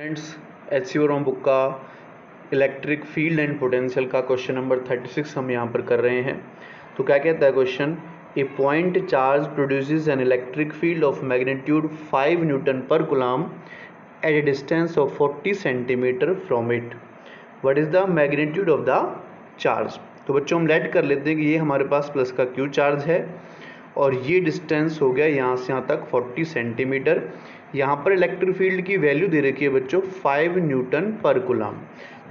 Friends, HCO रोम book का electric field and potential का question number 36 हम यहाँ पर कर रहे हैं। तो क्या कहता है question, a point charge produces an electric field of magnitude 5 newton per coulomb at a distance of 40 centimetre from it, what is the magnitude of the charge. तो बच्चों हम लेट कर लेते हैं कि ये हमारे पास प्लस का क्यू चार्ज है और ये डिस्टेंस हो गया यहाँ से यहाँ तक 40 सेंटीमीटर। यहाँ पर इलेक्ट्रिक फील्ड की वैल्यू दे रखी है बच्चों 5 न्यूटन पर कूलम।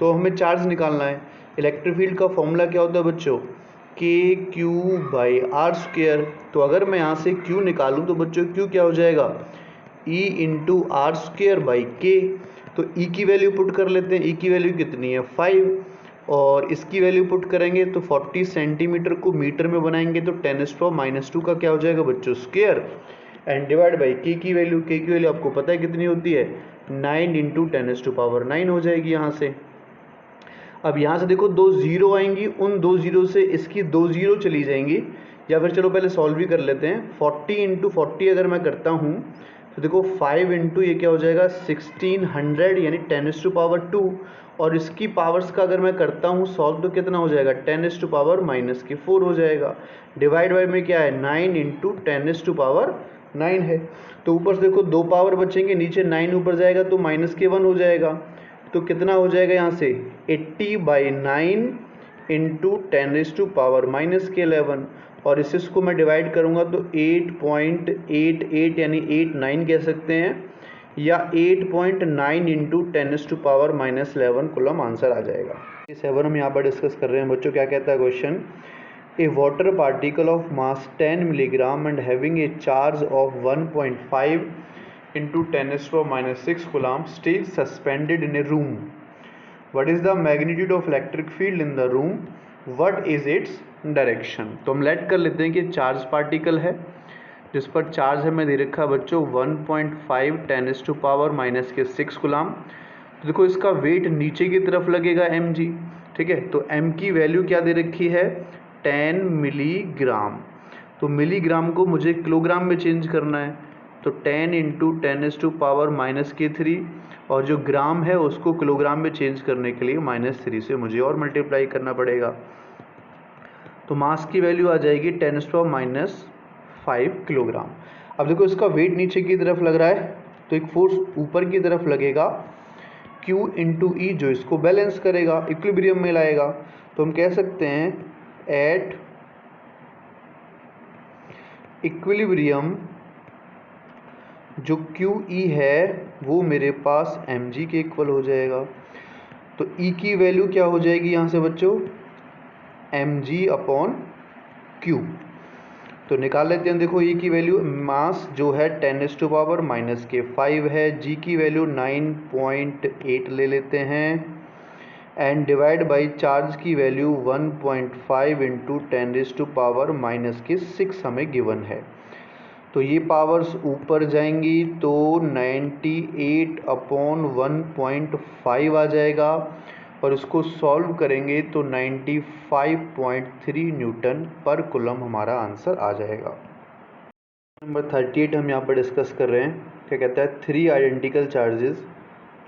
तो हमें चार्ज निकालना है। इलेक्ट्रिक फील्ड का फॉर्मूला क्या होता है बच्चों, के क्यू बाई आर स्क्वेयर। तो अगर मैं यहाँ से क्यू निकालूँ तो बच्चों क्यू क्या हो जाएगा, E into R square by K. तो ई की वैल्यू पुट कर लेते हैं, ई की वैल्यू कितनी है 5 और इसकी वैल्यू पुट करेंगे तो 40 सेंटीमीटर को मीटर में बनाएंगे तो 10⁻⁻² का क्या हो जाएगा बच्चों स्क्वायर, एंड डिवाइड बाई के की वैल्यू आपको पता है कितनी होती है 9 इंटू 10⁻9 हो जाएगी यहाँ से। अब यहाँ से देखो दो जीरो आएंगी, उन दो जीरो से इसकी दो जीरो चली जाएंगी, या फिर चलो पहले सॉल्व भी कर लेते हैं। 40 इंटू 40 अगर मैं करता हूँ तो देखो 5 इंटू ये क्या हो जाएगा 1600 यानी 10⁻², और इसकी पावर्स का अगर मैं करता हूँ सॉल्व तो कितना हो जाएगा 10⁻⁻4 हो जाएगा। डिवाइड बाई में क्या है 9 इंटू 10⁻9 है। तो ऊपर से देखो दो पावर बचेंगे, नीचे 9 ऊपर जाएगा तो -1 हो जाएगा। तो कितना हो जाएगा यहाँ से 80/9 इंटू 10⁻⁻11, और इसको मैं डिवाइड करूँगा तो 8.88 यानी 89 कह सकते हैं, या 8.9 इंटू 10⁻⁻11 कूलम आंसर आ जाएगा। 7 हम यहाँ पर डिस्कस कर रहे हैं बच्चों। क्या कहता है question, A water particle of mass 10 milligram and having a charge of 1.5 into 10⁻⁻6 coulomb stays suspended in a room. What is the magnitude of electric field in the room? What is its direction? तो हम late कर लेते हैं कि charge particle है जिस पर charge हमें दे रखा है बच्चों 1.5 10⁻⁻6 कूलम। तो देखो इसका वेट नीचे की तरफ लगेगा mg, ठीक है। तो m की वैल्यू क्या दे रखी है 10 मिलीग्राम। तो मिलीग्राम को मुझे किलोग्राम में चेंज करना है, तो 10 इंटू 10⁻⁻3, और जो ग्राम है उसको किलोग्राम में चेंज करने के लिए -3 से मुझे और मल्टीप्लाई करना पड़ेगा। तो मास की वैल्यू आ जाएगी 10⁻⁵ किलोग्राम। अब देखो इसका वेट नीचे की तरफ लग रहा है तो एक फोर्स ऊपर की तरफ लगेगा Q इंटू ई, जो इसको बैलेंस करेगा, इक्विलिब्रियम में लाएगा। तो हम कह सकते हैं एट इक्विलिब्रियम जो QE है वो मेरे पास mg के इक्वल हो जाएगा। तो E की वैल्यू क्या हो जाएगी यहाँ से बच्चों mg/Q। तो निकाल लेते हैं। देखो E की वैल्यू, मास जो है 10⁻⁻5 है, G की वैल्यू 9.8 ले लेते हैं, एंड डिवाइड बाई चार्ज की वैल्यू 1.5 इंटू 10⁻⁻6 हमें गिवन है। तो ये पावर्स ऊपर जाएंगी तो 98/1.5 आ जाएगा, और इसको सॉल्व करेंगे तो 95.3 न्यूटन पर कूलम हमारा आंसर आ जाएगा। नंबर 38 हम यहाँ पर डिस्कस कर रहे हैं। क्या कहता है, 3 identical charges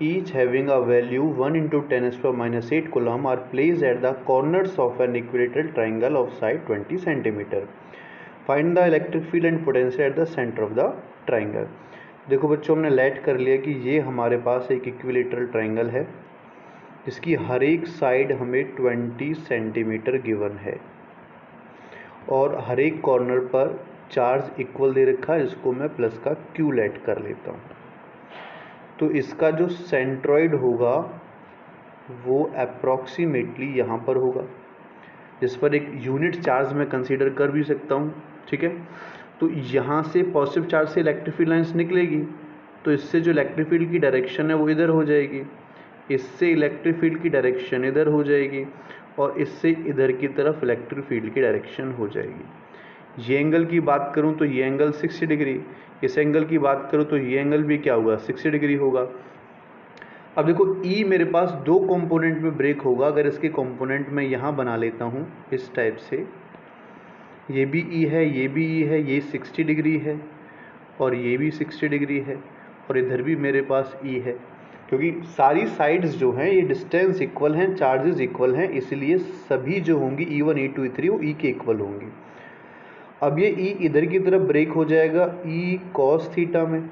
each having a value 1 into 10⁻⁸ coulomb are placed at the corners of an equilateral triangle of side 20 centimeter. Find the electric field and potential at the centre of the triangle. देखो बच्चों हमने late कर लिया कि ये हमारे पास एक equilateral triangle है जिसकी हर एक साइड हमें 20 सेंटीमीटर गिवन है, और हर एक कॉर्नर पर चार्ज इक्वल दे रखा है, जिसको मैं प्लस का क्यू लेट कर लेता हूँ। तो इसका जो सेंट्रॉइड होगा वो अप्रॉक्सीमेटली यहाँ पर होगा, जिस पर एक यूनिट चार्ज मैं कंसीडर कर भी सकता हूँ, ठीक है। तो यहाँ से पॉजिटिव चार्ज से इलेक्ट्रिक फील्ड लाइन्स निकलेगी, तो इससे जो इलेक्ट्रिक फील्ड की डायरेक्शन है वो इधर हो जाएगी, इससे इलेक्ट्रिक फील्ड की डायरेक्शन इधर हो जाएगी, और इससे इधर की तरफ इलेक्ट्रिक फील्ड की डायरेक्शन हो जाएगी। ये एंगल की बात करूँ तो ये एंगल 60 डिग्री, इस एंगल की बात करूँ तो ये एंगल भी क्या होगा 60 डिग्री होगा। अब देखो E मेरे पास दो कंपोनेंट में ब्रेक होगा। अगर इसके कंपोनेंट मैं यहाँ बना लेता हूँ इस टाइप से, ये भी E है, ये भी E है, ये 60 डिग्री है और ये भी 60 डिग्री है, और इधर भी मेरे पास E है। क्योंकि सारी साइड्स जो हैं ये डिस्टेंस इक्वल हैं, चार्जेस इक्वल हैं, इसलिए सभी जो होंगी E1 E2 E3 वो E के इक्वल होंगी। अब ये E इधर की तरफ ब्रेक हो जाएगा E cos थीटा में,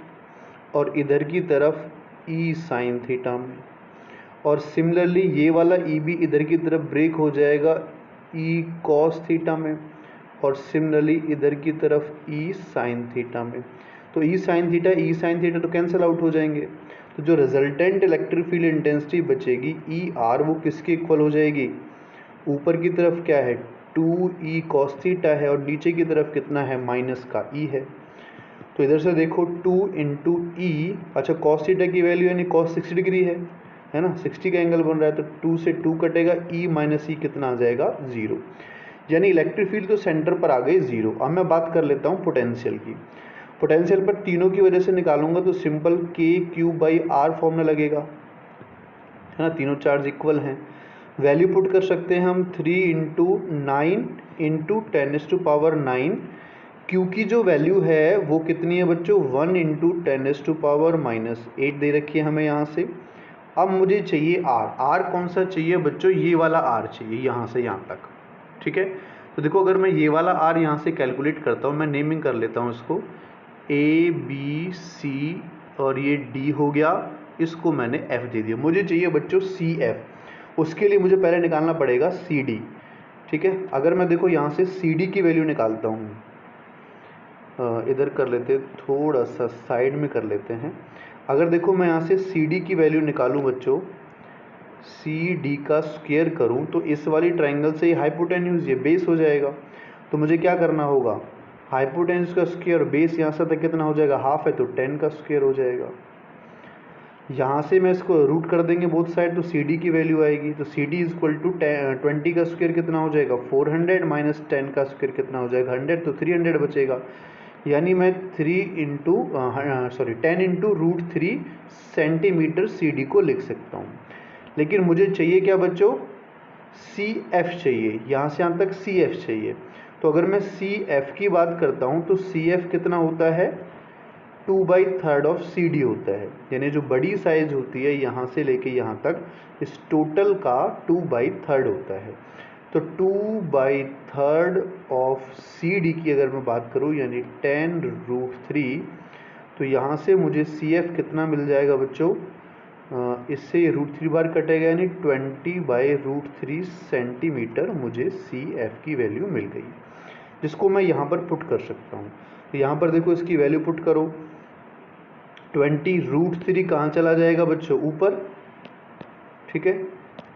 और इधर की तरफ E sin थीटा में, और सिमिलरली ये वाला E भी इधर की तरफ ब्रेक हो जाएगा E cos थीटा में, और सिमिलरली इधर की तरफ E sin थीटा में। तो E sin थीटा तो कैंसिल आउट हो जाएंगे। तो जो रिजल्टेंट इलेक्ट्रिक फील्ड इंटेंसिटी बचेगी ER वो किसके इक्वल हो जाएगी? ऊपर की तरफ क्या है 2E cos थीटा है, और नीचे की तरफ कितना है माइनस का E है। तो इधर से देखो 2 इंटू E, अच्छा cos थीटा की वैल्यू यानी cos 60 डिग्री है ना, 60 का एंगल बन रहा है, तो 2 से 2 कटेगा, E माइनस E कितना आ जाएगा 0, यानी इलेक्ट्रिक फील्ड तो सेंटर पर आ गई 0। अब मैं बात कर लेता हूँ पोटेंशियल की। पोटेंशियल पर तीनों की वजह से निकालूंगा तो सिंपल K/R फॉर्मूला लगेगा, है ना, तीनों चार्ज इक्वल हैं। वैल्यू पुट कर सकते हैं हम 3 इंटू 9 इंटू 10⁻⁹। क्यू की जो वैल्यू है वो कितनी है बच्चों 1 इंटू 10⁻⁻8 दे रखी है हमें यहाँ से। अब मुझे चाहिए R कौन सा चाहिए बच्चों, ये वाला R चाहिए यहाँ से यहाँ तक, ठीक है। तो देखो अगर मैं ये वाला R यहाँ से कैलकुलेट करता हूँ, मैं नेमिंग कर लेता हूँ इसको ABC और ये D हो गया, इसको मैंने F दे दिया। मुझे चाहिए बच्चों CF, उसके लिए मुझे पहले निकालना पड़ेगा CD, ठीक है। अगर मैं देखो यहाँ से CD की वैल्यू निकालता हूँ, इधर कर लेते हैं, थोड़ा सा साइड में कर लेते हैं। अगर देखो मैं यहाँ से CD की वैल्यू निकालूँ बच्चों, CD का स्क्वायर करूँ तो इस वाली ट्रायंगल से ये हाइपोटेन्यूज ये बेस हो जाएगा। तो मुझे क्या करना होगा, हाइपोटेन्यूज का स्क्वायर बेस यहाँ से तक कितना हो जाएगा हाफ है, तो 10 का स्क्वायर हो जाएगा। यहाँ से मैं इसको रूट कर देंगे बोथ साइड, तो CD की वैल्यू आएगी, तो CD इज इक्वल टू 20 का स्क्वायर कितना हो जाएगा 400 माइनस 10 का स्क्वायर कितना हो जाएगा 100, तो 300 बचेगा। यानी मैं 10 इंटू √3 सेंटीमीटर CD को लिख सकता हूँ। लेकिन मुझे चाहिए क्या बच्चों, CF चाहिए, यहाँ से यहाँ तक CF चाहिए। तो अगर मैं CF की बात करता हूँ तो CF कितना होता है 2/3 ऑफ CD होता है, यानी जो बड़ी साइज होती है यहाँ से लेके यहाँ तक इस टोटल का 2/3 होता है। तो 2/3 ऑफ CD की अगर मैं बात करूँ यानी 10√3, तो यहाँ से मुझे CF कितना मिल जाएगा बच्चों, इससे √3 बार कटेगा यानी 20/√3 सेंटीमीटर मुझे CF की वैल्यू मिल गई, जिसको मैं यहाँ पर पुट कर सकता हूँ। तो यहाँ पर देखो इसकी वैल्यू पुट करो, 20√3 कहाँ चला जाएगा बच्चों ऊपर, ठीक है,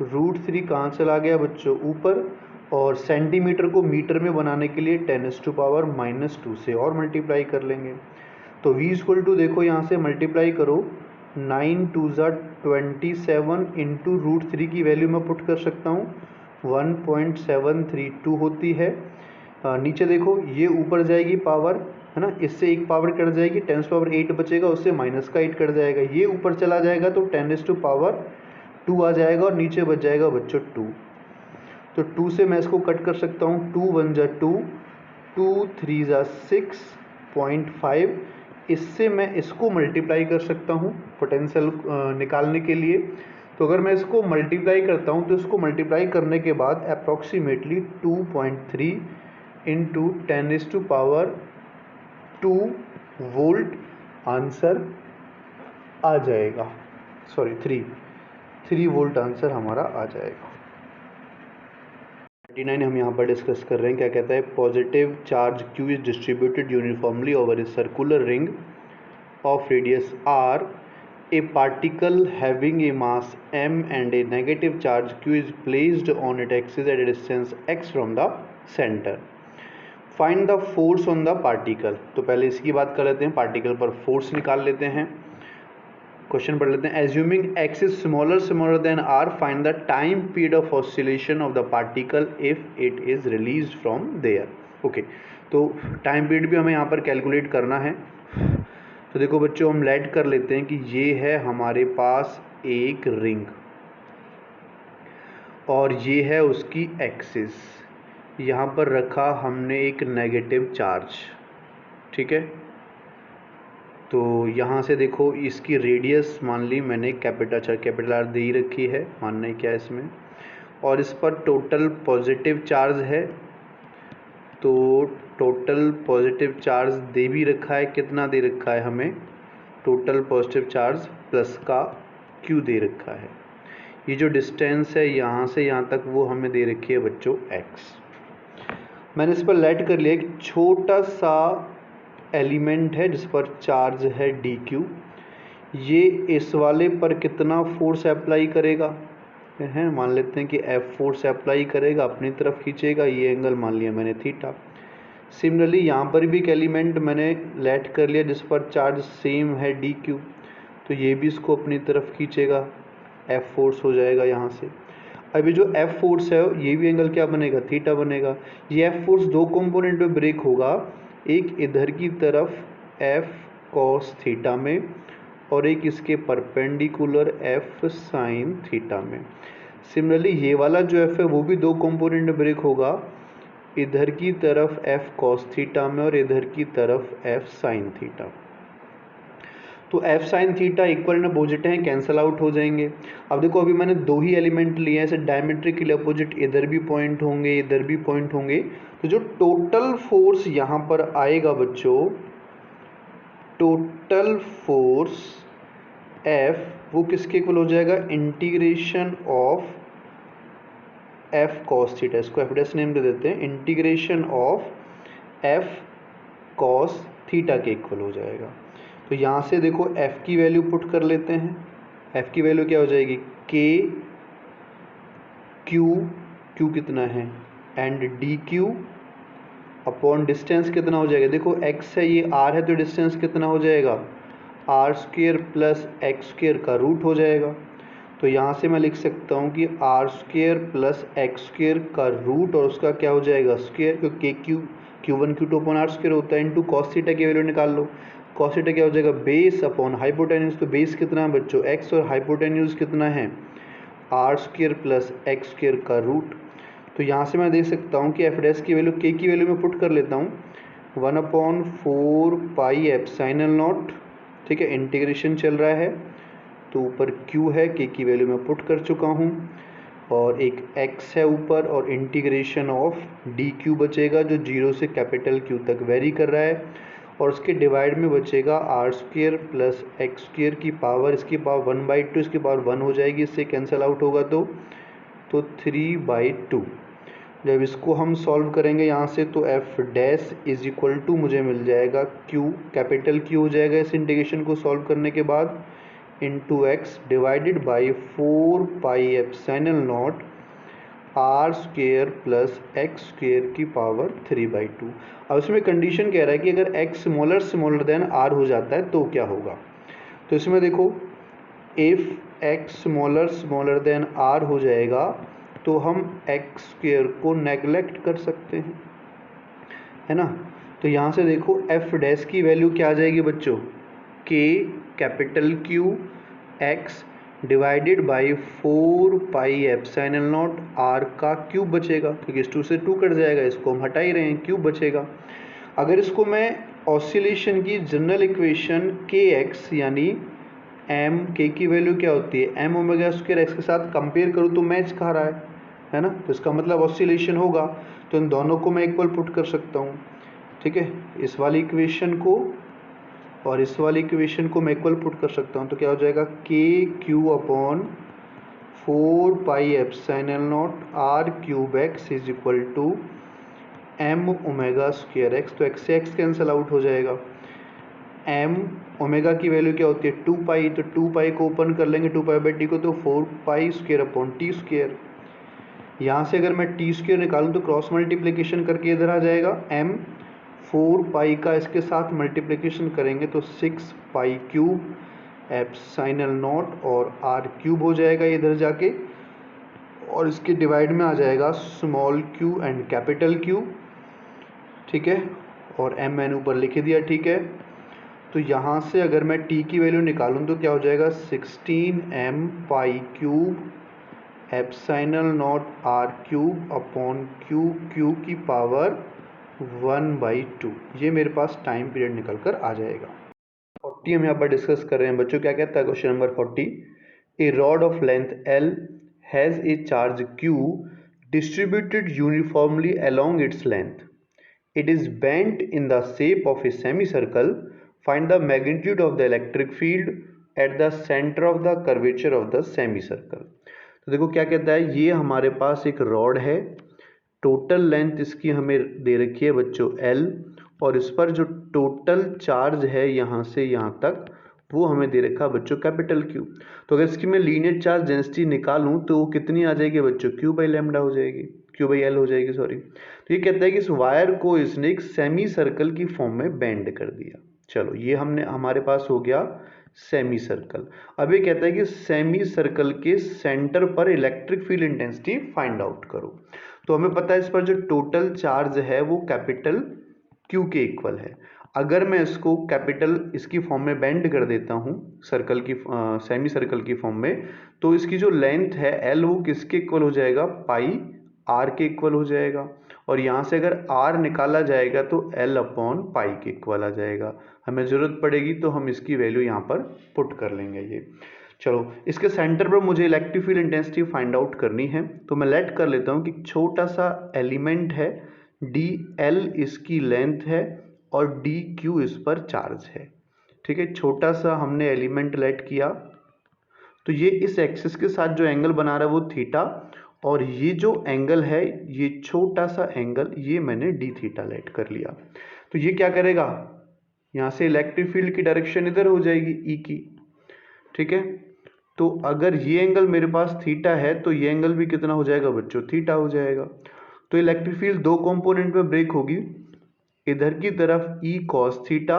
√3 कहाँ चला गया बच्चों ऊपर, और सेंटीमीटर को मीटर में बनाने के लिए 10⁻⁻2 से और मल्टीप्लाई कर लेंगे। तो V इक्वल टू देखो यहाँ से मल्टीप्लाई करो, 9 2 27 इंटू √3 की वैल्यू मैं पुट कर सकता हूँ 1.732 होती है। नीचे देखो ये ऊपर जाएगी पावर, है ना, इससे एक पावर कट जाएगी 10⁻8 बचेगा, उससे माइनस का 8 कट जाएगा, ये ऊपर चला जाएगा तो 10⁻2 आ जाएगा, और नीचे बच जाएगा बच्चों 2। तो 2 से मैं इसको कट कर सकता हूँ, 2 1 जा 2, 2 3 जा 6.5, इससे मैं इसको मल्टीप्लाई कर सकता हूँ पोटेंशियल निकालने के लिए। तो अगर मैं इसको मल्टीप्लाई करता हूँ तो इसको मल्टीप्लाई करने के बाद अप्रॉक्सीमेटली 2.3 इंटू 10⁻2 वोल्ट आंसर आ जाएगा, सॉरी 3 वोल्ट आंसर हमारा आ जाएगा। 39 हम यहाँ पर डिस्कस कर रहे हैं, क्या कहता है, positive charge Q is distributed uniformly over a circular ring of radius R, a particle having a mass m and a negative charge Q is placed on its axis at a distance x from the center. Find the force on the particle। तो पहले इसकी बात कर लेते हैं, particle पर force निकाल लेते हैं। क्वेश्चन पढ़ लेते हैं, assuming x is smaller than r, find the time period of oscillation of the particle if it is released from there। Okay, तो टाइम पीरियड भी हमें यहाँ पर कैलकुलेट करना है। तो देखो बच्चों हम लेट कर लेते हैं कि ये है हमारे पास एक रिंग और ये है उसकी एक्सिस, यहाँ पर रखा हमने एक नेगेटिव चार्ज, ठीक है। तो यहाँ से देखो इसकी रेडियस मान ली मैंने कैपिटल आर दे ही रखी है, मानना ही क्या है इसमें, और इस पर टोटल पॉजिटिव चार्ज है, तो टोटल पॉजिटिव चार्ज दे भी रखा है, कितना दे रखा है हमें, टोटल पॉजिटिव चार्ज प्लस का क्यू दे रखा है। ये जो डिस्टेंस है यहाँ से यहाँ तक वो हमें दे रखी है बच्चों x। मैंने इस पर लेट कर लिया एक छोटा सा एलिमेंट है जिस पर चार्ज है dq। ये इस वाले पर कितना फोर्स अप्लाई करेगा है, मान लेते हैं कि F फोर्स अप्लाई करेगा, अपनी तरफ खींचेगा, ये एंगल मान लिया मैंने थीटा। सिमिलरली यहाँ पर भी एक एलिमेंट मैंने लेट कर लिया जिस पर चार्ज सेम है dq, तो ये भी इसको अपनी तरफ खींचेगा, F फोर्स हो जाएगा यहाँ से। अभी जो F फोर्स है ये भी एंगल क्या बनेगा, थीटा बनेगा। ये F फोर्स दो कंपोनेंट में ब्रेक होगा, एक इधर की तरफ F cos थीटा में और एक इसके परपेंडिकुलर F sin थीटा में। सिमिलरली ये वाला जो F है वो भी दो कंपोनेंट में ब्रेक होगा, इधर की तरफ F cos थीटा में और इधर की तरफ F sin थीटा। तो F sin theta equal and opposite हैं, कैंसिल आउट हो जाएंगे। अब देखो अभी मैंने दो ही एलिमेंट लिए हैं, ऐसे डायमेट्रिकली अपोजिट, इधर भी पॉइंट होंगे इधर भी पॉइंट होंगे, तो जो टोटल फोर्स यहाँ पर आएगा बच्चों, टोटल फोर्स F वो किसके इक्वल हो जाएगा, integration of F cos theta, इसको F डैश नेम दे देते हैं, integration of F cos theta के इक्वल हो जाएगा। तो यहाँ से देखो F की वैल्यू पुट कर लेते हैं, F की वैल्यू क्या हो जाएगी, K Q कितना है एंड DQ अपॉन डिस्टेंस कितना हो जाएगा, देखो x है ये r है तो डिस्टेंस कितना हो जाएगा, r square plus x square का रूट हो जाएगा। तो यहाँ से मैं लिख सकता हूँ कि r square plus x square का रूट और उसका क्या हो जाएगा स्क्वेयर, क्योंकि Q1 Q2 upon r square होता है, इंटू कॉस थीटा की वैल्यू निकाल लो। कॉस थीटा क्या हो जाएगा, बेस अपॉन हाइपोटेन्यूज, तो बेस कितना है बच्चों x और हाइपोटेन्यूज कितना है r square plus x square का रूट। तो यहाँ से मैं देख सकता हूँ कि एफ डैश की वैल्यू k की वैल्यू में पुट कर लेता हूँ 1/4 पाई एप्सिलॉन नॉट, ठीक है, इंटीग्रेशन चल रहा है, तो ऊपर q है, k की वैल्यू मैं पुट कर चुका हूँ और एक x है ऊपर और इंटीग्रेशन ऑफ dq बचेगा जो 0 से कैपिटल Q तक वेरी कर रहा है, और उसके डिवाइड में बचेगा r square plus x square की पावर, इसकी पावर 1/2, इसकी पावर 1 हो जाएगी, इससे कैंसिल आउट होगा तो 3/2। जब इसको हम सॉल्व करेंगे यहाँ से तो f dash is equal to मुझे मिल जाएगा q, कैपिटल Q हो जाएगा इस इंटीग्रेशन को सॉल्व करने के बाद, into x divided by 4 pi epsilon not r square plus x square की पावर 3/2। अब इसमें कंडीशन कह रहा है कि अगर x स्मॉलर देन r हो जाता है तो क्या होगा, तो इसमें देखो if x smaller than r हो जाएगा तो हम एक्स स्क्वेयर को नेगलेक्ट कर सकते हैं, है ना। तो यहाँ से देखो f डैश की वैल्यू क्या आ जाएगी बच्चों, k capital Q x divided by 4 pi epsilon not r का क्यूब बचेगा, क्योंकि इस 2 से 2 कट जाएगा, इसको हम हटा ही रहे हैं, क्यूब बचेगा। अगर इसको मैं ऑसिलेशन की जनरल इक्वेशन kx यानी m, k की वैल्यू क्या होती है m ओमेगा स्क्वायर x के साथ कंपेयर करूँ तो मैच खा रहा है ना, तो इसका मतलब ऑसिलेशन होगा, तो इन दोनों को मैं इक्वल पुट कर सकता हूँ, ठीक है, इस वाली इक्वेशन को और इस वाली इक्वेशन को मैं इक्वल पुट कर सकता हूँ, तो क्या हो जाएगा के Q upon 4 pi epsilon not r cube X is equal to m omega square X, तो x से x कैंसिल आउट हो जाएगा। m ओमेगा की वैल्यू क्या होती है 2 पाई, तो 2 पाई को ओपन कर लेंगे 2 पाई बाई टी को, तो 4 pi square upon T square. यहाँ से अगर मैं टी स्क्वायर निकालूँ तो क्रॉस मल्टीप्लिकेशन करके इधर आ जाएगा, m 4 पाई का इसके साथ मल्टीप्लिकेशन करेंगे तो 6 पाई क्यूब एप्सिलॉन नॉट और r क्यूब हो जाएगा इधर जाके, और इसके डिवाइड में आ जाएगा small q and capital Q, ठीक है, और m मैंने ऊपर लिख दिया, ठीक है। तो यहाँ से अगर मैं t की वैल्यू निकालूँ तो क्या हो जाएगा 16m pi cube epsilon not r cube upon q की पावर 1/2, ये मेरे पास टाइम पीरियड निकल कर आ जाएगा। 40 हम यहाँ पर डिस्कस कर रहे हैं बच्चों। क्या कहता है question number 40, A rod of length L has a charge Q distributed uniformly along its length. It is bent in the shape of a semicircle. Find the magnitude of the electric field at the center of the curvature of the semicircle. तो देखो क्या कहता है, ये हमारे पास एक rod है, total length इसकी हमें दे रखी है बच्चों L, और इस पर जो टोटल चार्ज है यहाँ से यहाँ तक वो हमें दे रखा बच्चों कैपिटल Q। तो अगर इसकी मैं लीनियर चार्ज डेंसिटी निकालूं तो वो कितनी आ जाएगी बच्चों, Q बाई लैम्डा हो जाएगी, Q बाई L हो जाएगी सॉरी। तो ये कहता है कि इस वायर को इसने एक सेमी सर्कल की फॉर्म में बेंड कर दिया। चलो ये हमने हमारे पास हो गया सेमी सर्कल। अब ये कहता है कि सेमी सर्कल के सेंटर पर electric field intensity find out करो। तो हमें पता है इस पर जो टोटल चार्ज है वो कैपिटल Q के इक्वल है। अगर मैं इसको कैपिटल इसकी फॉर्म में बेंड कर देता हूँ सर्कल की सेमी सर्कल की फॉर्म में, तो इसकी जो लेंथ है L वो किसके इक्वल हो जाएगा, पाई R के इक्वल हो जाएगा। और यहाँ से अगर R निकाला जाएगा तो L अपॉन पाई के इक्वल आ जाएगा। हमें ज़रूरत पड़ेगी तो हम इसकी वैल्यू यहाँ पर पुट कर लेंगे ये। चलो इसके सेंटर पर मुझे electric field intensity find out करनी है, तो मैं लेट कर लेता हूँ कि छोटा सा एलिमेंट है, DL इसकी लेंथ है और DQ इस पर चार्ज है। ठीक है, छोटा सा हमने एलिमेंट लेट किया, तो ये इस एक्सिस के साथ जो एंगल बना रहा है वो थीटा, और ये जो एंगल है ये छोटा सा एंगल ये मैंने डी थीटा लेट कर लिया। तो ये क्या करेगा, यहाँ से इलेक्ट्रिक फील्ड की डायरेक्शन इधर हो जाएगी ई की। ठीक है, तो अगर ये एंगल मेरे पास थीटा है तो ये एंगल भी कितना हो जाएगा बच्चों, थीटा हो जाएगा। तो इलेक्ट्रिक फील्ड दो कंपोनेंट में ब्रेक होगी, इधर की तरफ ई कॉस थीटा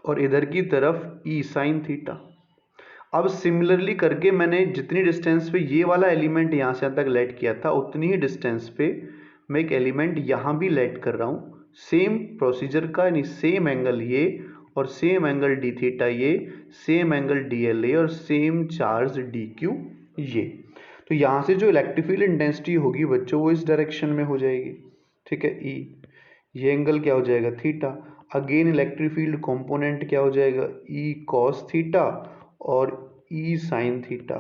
और इधर की तरफ ई साइन थीटा। अब सिमिलरली करके मैंने जितनी डिस्टेंस पे ये वाला एलिमेंट यहाँ से यहाँ तक लेट किया था उतनी ही डिस्टेंस पे मैं एक एलिमेंट यहाँ भी लेट कर रहा हूँ, सेम प्रोसीजर का, यानी सेम एंगल ये और सेम एंगल डी थीटा ये, same angle D L A और सेम चार्ज डी क्यू ये। तो यहाँ से जो इलेक्ट्रिक फील्ड इंटेंसिटी होगी बच्चों वो इस डायरेक्शन में हो जाएगी। ठीक है, ई, ये एंगल क्या हो जाएगा theta, again electric field component क्या हो जाएगा ई कॉस थीटा और ई साइन थीटा।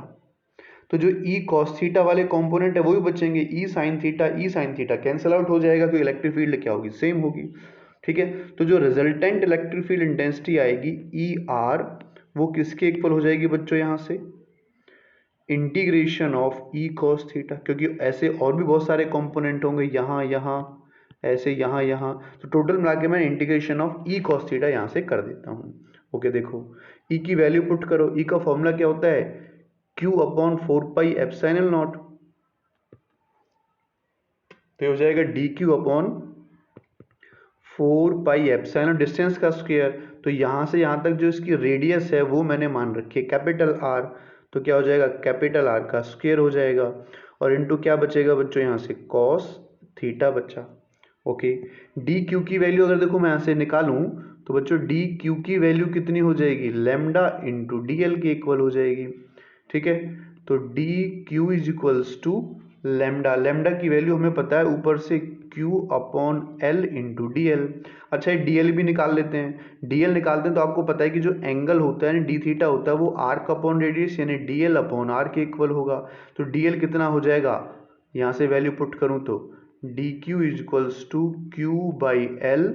तो जो ई कॉस थीटा वाले कंपोनेंट है वो भी बचेंगे, ई साइन थीटा कैंसिल आउट हो जाएगा, तो इलेक्ट्रिक फील्ड क्या होगी, सेम होगी। ठीक है, तो जो रिजल्टेंट इलेक्ट्रिक फील्ड इंटेंसिटी आएगी ई आर वो किसके इक्वल हो जाएगी बच्चों, यहाँ से integration of E cos theta, क्योंकि ऐसे और भी बहुत सारे कंपोनेंट होंगे यहाँ यहाँ ऐसे यहाँ यहाँ, तो टोटल मिला के मैं integration of E cos theta यहाँ से कर देता हूँ। ओके, देखो ई की वैल्यू पुट करो, ई का फॉर्मूला क्या होता है Q upon 4 pi epsilon not, तो हो जाएगा DQ upon 4 pi epsilon distance का स्क्वायर। तो यहाँ से यहाँ तक जो इसकी रेडियस है वो मैंने मान रखी है कैपिटल R, तो क्या हो जाएगा कैपिटल R का स्क्वायर हो जाएगा, और इनटू क्या बचेगा बच्चों यहाँ से कॉस थीटा बचा। ओके, डी क्यू की वैल्यू अगर देखो मैं यहाँ से निकालूं तो बच्चों डी क्यू की वैल्यू कितनी हो जाएगी, लेमडा इंटू डी एल के इक्वल हो जाएगी। ठीक है, तो D Q is equals to lambda, lambda की वैल्यू हमें पता है ऊपर से Q upon L into D L. अच्छा ये डी एल भी निकाल लेते हैं, डी एल निकालते हैं तो आपको पता है कि जो एंगल होता है डी थीटा होता है वो आर्क अपॉन रेडियस यानी डी एल अपॉन आर के इक्वल होगा। तो डी एल कितना हो जाएगा, यहाँ से वैल्यू पुट करूँ तो D Q is equals to Q by L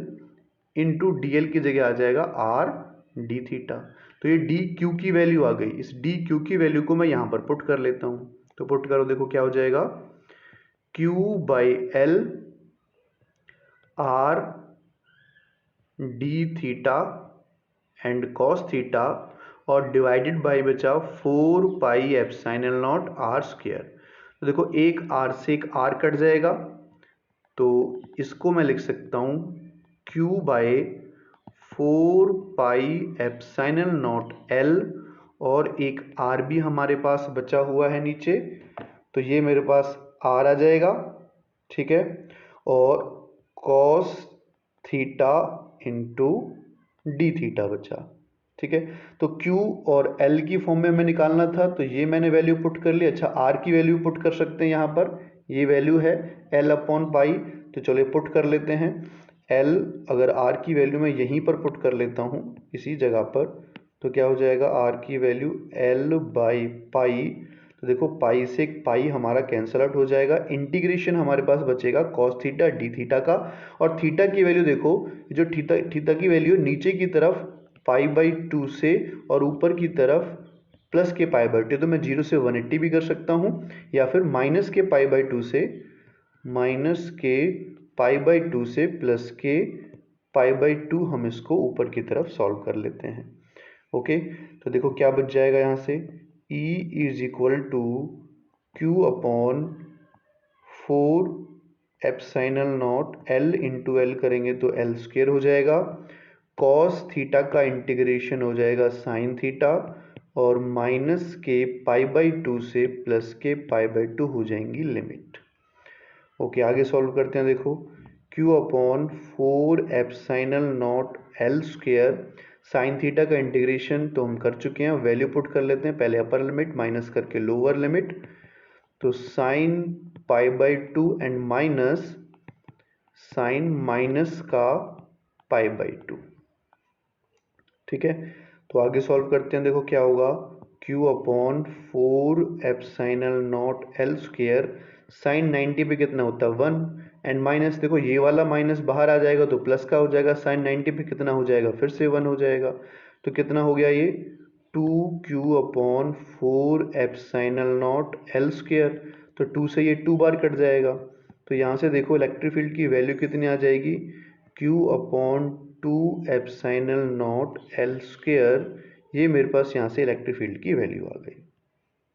into D L की जगह आ जाएगा आर डी थीटा। तो ये डी क्यू की वैल्यू आ गई, इस डी क्यू की वैल्यू को मैं यहाँ पर पुट कर लेता हूँ, तो पुट करो देखो क्या हो जाएगा Q by L R D theta and cos theta और डिवाइडेड बाई बचा 4 pi epsilon not R square. तो देखो एक आर से एक आर कट जाएगा, तो इसको मैं लिख सकता हूँ Q by 4 pi epsilon not L, और एक R भी हमारे पास बचा हुआ है नीचे, तो ये मेरे पास R आ जाएगा। ठीक है, और cos theta into D theta बचा। ठीक है, तो Q और L की फॉर्म में हमें निकालना था, तो ये मैंने वैल्यू पुट कर ली। अच्छा R की वैल्यू पुट कर सकते हैं यहाँ पर, ये वैल्यू है L अपॉन पाई, तो चलिए पुट कर लेते हैं एल, अगर आर की वैल्यू मैं यहीं पर पुट कर लेता हूँ इसी जगह पर, तो क्या हो जाएगा, आर की वैल्यू एल बाई पाई। तो देखो पाई से पाई हमारा कैंसल आउट हो जाएगा, इंटीग्रेशन हमारे पास बचेगा कॉस थीटा डी थीटा का। और थीटा की वैल्यू देखो, जो थीटा थीटा की वैल्यू नीचे की तरफ पाई बाई 2 से और ऊपर की तरफ प्लस के पाई बाई 2, तो मैं 0 से 180 भी कर सकता हूँ, या फिर माइनस के पाई बाई 2 से माइनस के पाई बाई 2 से प्लस के पाई बाई 2 हम इसको ऊपर की तरफ सॉल्व कर लेते हैं। ओके, तो देखो क्या बच जाएगा यहाँ से, E is equal to q upon 4 epsilon nought L into L करेंगे तो L स्क्वेयर हो जाएगा, कॉस थीटा का इंटीग्रेशन हो जाएगा साइन थीटा, और माइनस के पाई बाई 2 से प्लस के पाई बाई 2 हो जाएंगी लिमिट। ओके, आगे सॉल्व करते हैं। देखो q upon 4 epsilon nought L square, sine theta का इंटीग्रेशन तो हम कर चुके हैं, वैल्यू पुट कर लेते हैं, पहले अपर लिमिट माइनस करके लोअर लिमिट, तो sine pi by 2 and minus sine minus का पाई बाई 2। ठीक है, तो आगे सॉल्व करते हैं। देखो क्या होगा, q upon 4 epsilon nought L square, sine 90 पे कितना होता है 1, एंड माइनस देखो ये वाला माइनस बाहर आ जाएगा तो प्लस का हो जाएगा, साइन 90 पे कितना हो जाएगा, फिर से 1 हो जाएगा, तो कितना हो गया ये 2q upon 4 epsilon nought L square, तो 2 से ये 2 बार कट जाएगा, तो यहाँ से देखो इलेक्ट्रिक फील्ड की वैल्यू कितनी आ जाएगी, q upon 2 epsilon nought L square, ये मेरे पास यहाँ से इलेक्ट्रिक फील्ड की वैल्यू आ गई।